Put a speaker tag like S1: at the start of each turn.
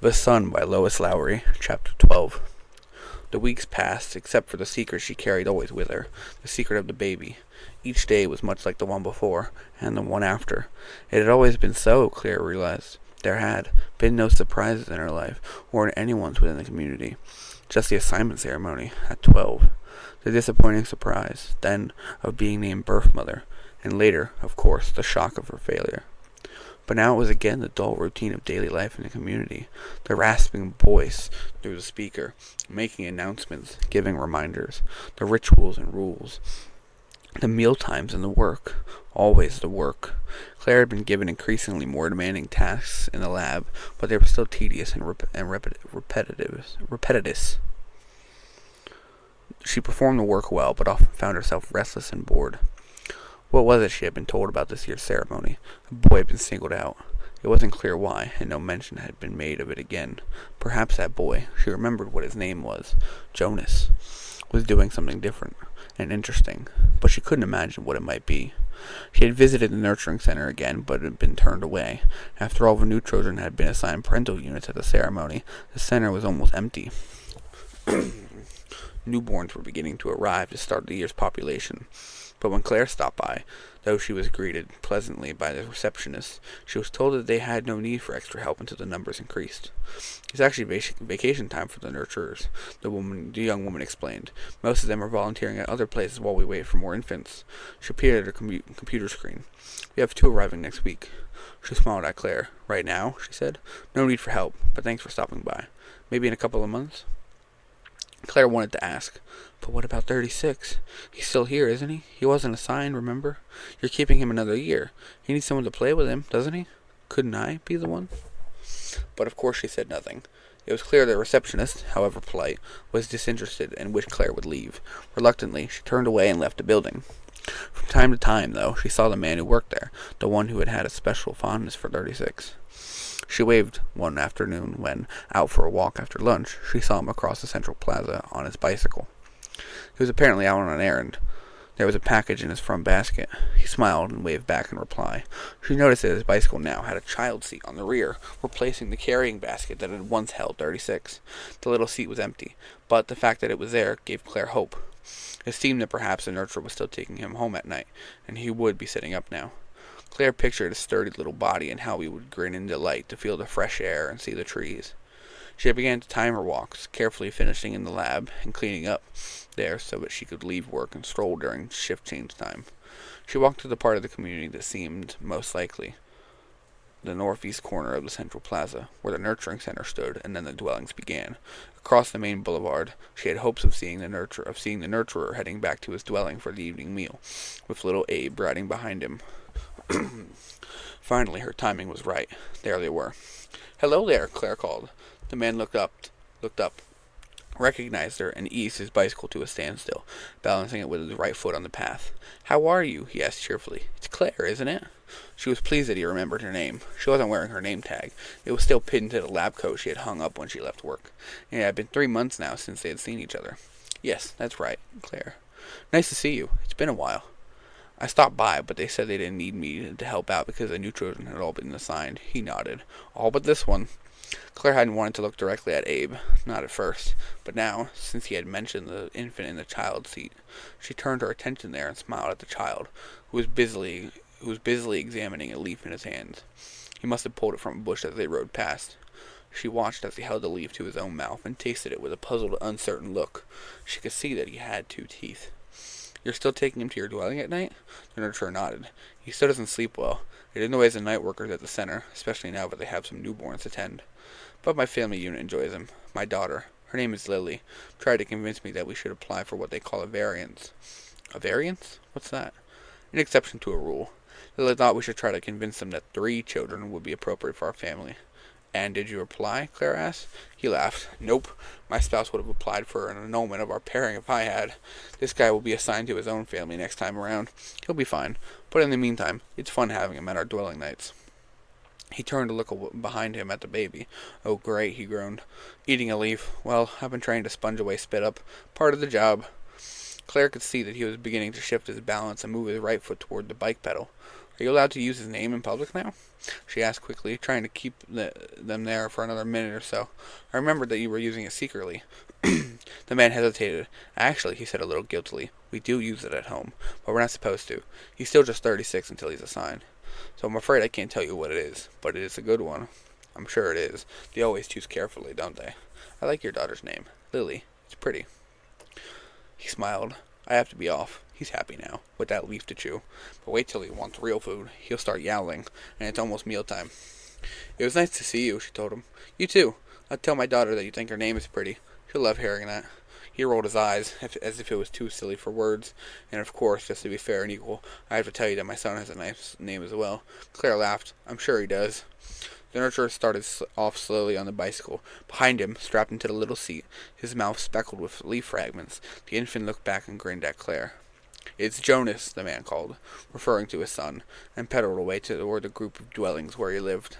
S1: The Sun by Lois Lowry, Chapter 12. The weeks passed, except for the secret she carried always with her, the secret of the baby. Each day was much like the one before, and the one after. It had always been so, Claire realized. There had been no surprises in her life, or in anyone's within the community. Just the assignment ceremony, at 12. The disappointing surprise, then, of being named birth mother, and later, of course, the shock of her failure. But now it was again the dull routine of daily life in the community, the rasping voice through the speaker, making announcements, giving reminders, the rituals and rules, the meal times and the work, always the work. Claire had been given increasingly more demanding tasks in the lab, but they were still tedious and repetitive. She performed the work well, but often found herself restless and bored. What was it she had been told about this year's ceremony? A boy had been singled out. It wasn't clear why, and no mention had been made of it again. Perhaps that boy, she remembered what his name was, Jonas, was doing something different and interesting, but she couldn't imagine what it might be. She had visited the nurturing center again, but had been turned away. After all the new children had been assigned parental units at the ceremony, the center was almost empty. Newborns were beginning to arrive to start the year's population. But when Claire stopped by, though she was greeted pleasantly by the receptionist, she was told that they had no need for extra help until the numbers increased. It's actually vacation time for the nurturers, the young woman explained. Most of them are volunteering at other places while we wait for more infants. She appeared at her computer screen. We have 2 arriving next week. She smiled at Claire. Right now, she said. No need for help, but thanks for stopping by. Maybe in a couple of months? Claire wanted to ask, but what about 36? He's still here, isn't he? He wasn't assigned, remember? You're keeping him another year. He needs someone to play with him, doesn't he? Couldn't I be the one? But of course she said nothing. It was clear the receptionist, however polite, was disinterested and wished Claire would leave. Reluctantly, she turned away and left the building. From time to time, though, she saw the man who worked there, the one who had had a special fondness for 36. She waved one afternoon when, out for a walk after lunch, she saw him across the central plaza on his bicycle. He was apparently out on an errand. There was a package in his front basket. He smiled and waved back in reply. She noticed that his bicycle now had a child seat on the rear, replacing the carrying basket that had once held 36. The little seat was empty, but the fact that it was there gave Claire hope. It seemed that perhaps the nurturer was still taking him home at night, and he would be sitting up now. Claire pictured his sturdy little body and how he would grin in delight to feel the fresh air and see the trees. She began to time her walks, carefully finishing in the lab and cleaning up there so that she could leave work and stroll during shift change time. She walked to the part of the community that seemed most likely, the northeast corner of the central plaza, where the nurturing center stood, and then the dwellings began. Across the main boulevard, she had hopes of seeing the nurturer heading back to his dwelling for the evening meal, with little Abe riding behind him. Finally, her timing was right. There they were. "Hello there," Claire called. The man looked up, recognized her, and eased his bicycle to a standstill, balancing it with his right foot on the path. "How are you?" he asked cheerfully. "It's Claire, isn't it?" She was pleased that he remembered her name. She wasn't wearing her name tag. It was still pinned to the lab coat she had hung up when she left work. And it had been 3 months now since they had seen each other. "Yes, that's right, Claire. Nice to see you. It's been a while." "I stopped by, but they said they didn't need me to help out because the new children had all been assigned." He nodded. "All but this one." Claire hadn't wanted to look directly at Abe, not at first, but now, since he had mentioned the infant in the child's seat, she turned her attention there and smiled at the child, who was busily examining a leaf in his hands. He must have pulled it from a bush as they rode past. She watched as he held the leaf to his own mouth and tasted it with a puzzled, uncertain look. She could see that he had 2 teeth. "You're still taking him to your dwelling at night?" The nurturer nodded. "He still doesn't sleep well. It annoys the night workers at the center, especially now that they have some newborns to tend. But my family unit enjoys him. My daughter, her name is Lily, tried to convince me that we should apply for what they call a variance." "A variance? What's that?" "An exception to a rule. Lily thought we should try to convince them that 3 children would be appropriate for our family." "And did you apply?" Claire asked. He laughed. "Nope. My spouse would have applied for an annulment of our pairing if I had. This guy will be assigned to his own family next time around. He'll be fine. But in the meantime, it's fun having him at our dwelling nights." He turned to look behind him at the baby. "Oh, great," he groaned. "Eating a leaf. Well, I've been trying to sponge away spit up. Part of the job." Claire could see that he was beginning to shift his balance and move his right foot toward the bike pedal. Are you allowed to use his name in public now? She asked quickly, trying to keep them there for another minute or so. I remembered that you were using it secretly. The man hesitated. Actually, he said a little guiltily, we do use it at home, but we're not supposed to. He's still just 36 until he's assigned. So I'm afraid I can't tell you what it is, but it is a good one. I'm sure it is. They always choose carefully, don't they? I like your daughter's name. Lily. It's pretty. He smiled. I have to be off. He's happy now, with that leaf to chew. But wait till he wants real food. He'll start yowling, and it's almost mealtime. It was nice to see you, she told him. You too. I'll tell my daughter that you think her name is pretty. She'll love hearing that. He rolled his eyes, as if it was too silly for words. And of course, just to be fair and equal, I have to tell you that my son has a nice name as well. Claire laughed. I'm sure he does. The nurturer started off slowly on the bicycle. Behind him, strapped into the little seat, his mouth speckled with leaf fragments, the infant looked back and grinned at Claire. It's Jonas, the man called, referring to his son, and pedaled away toward the group of dwellings where he lived.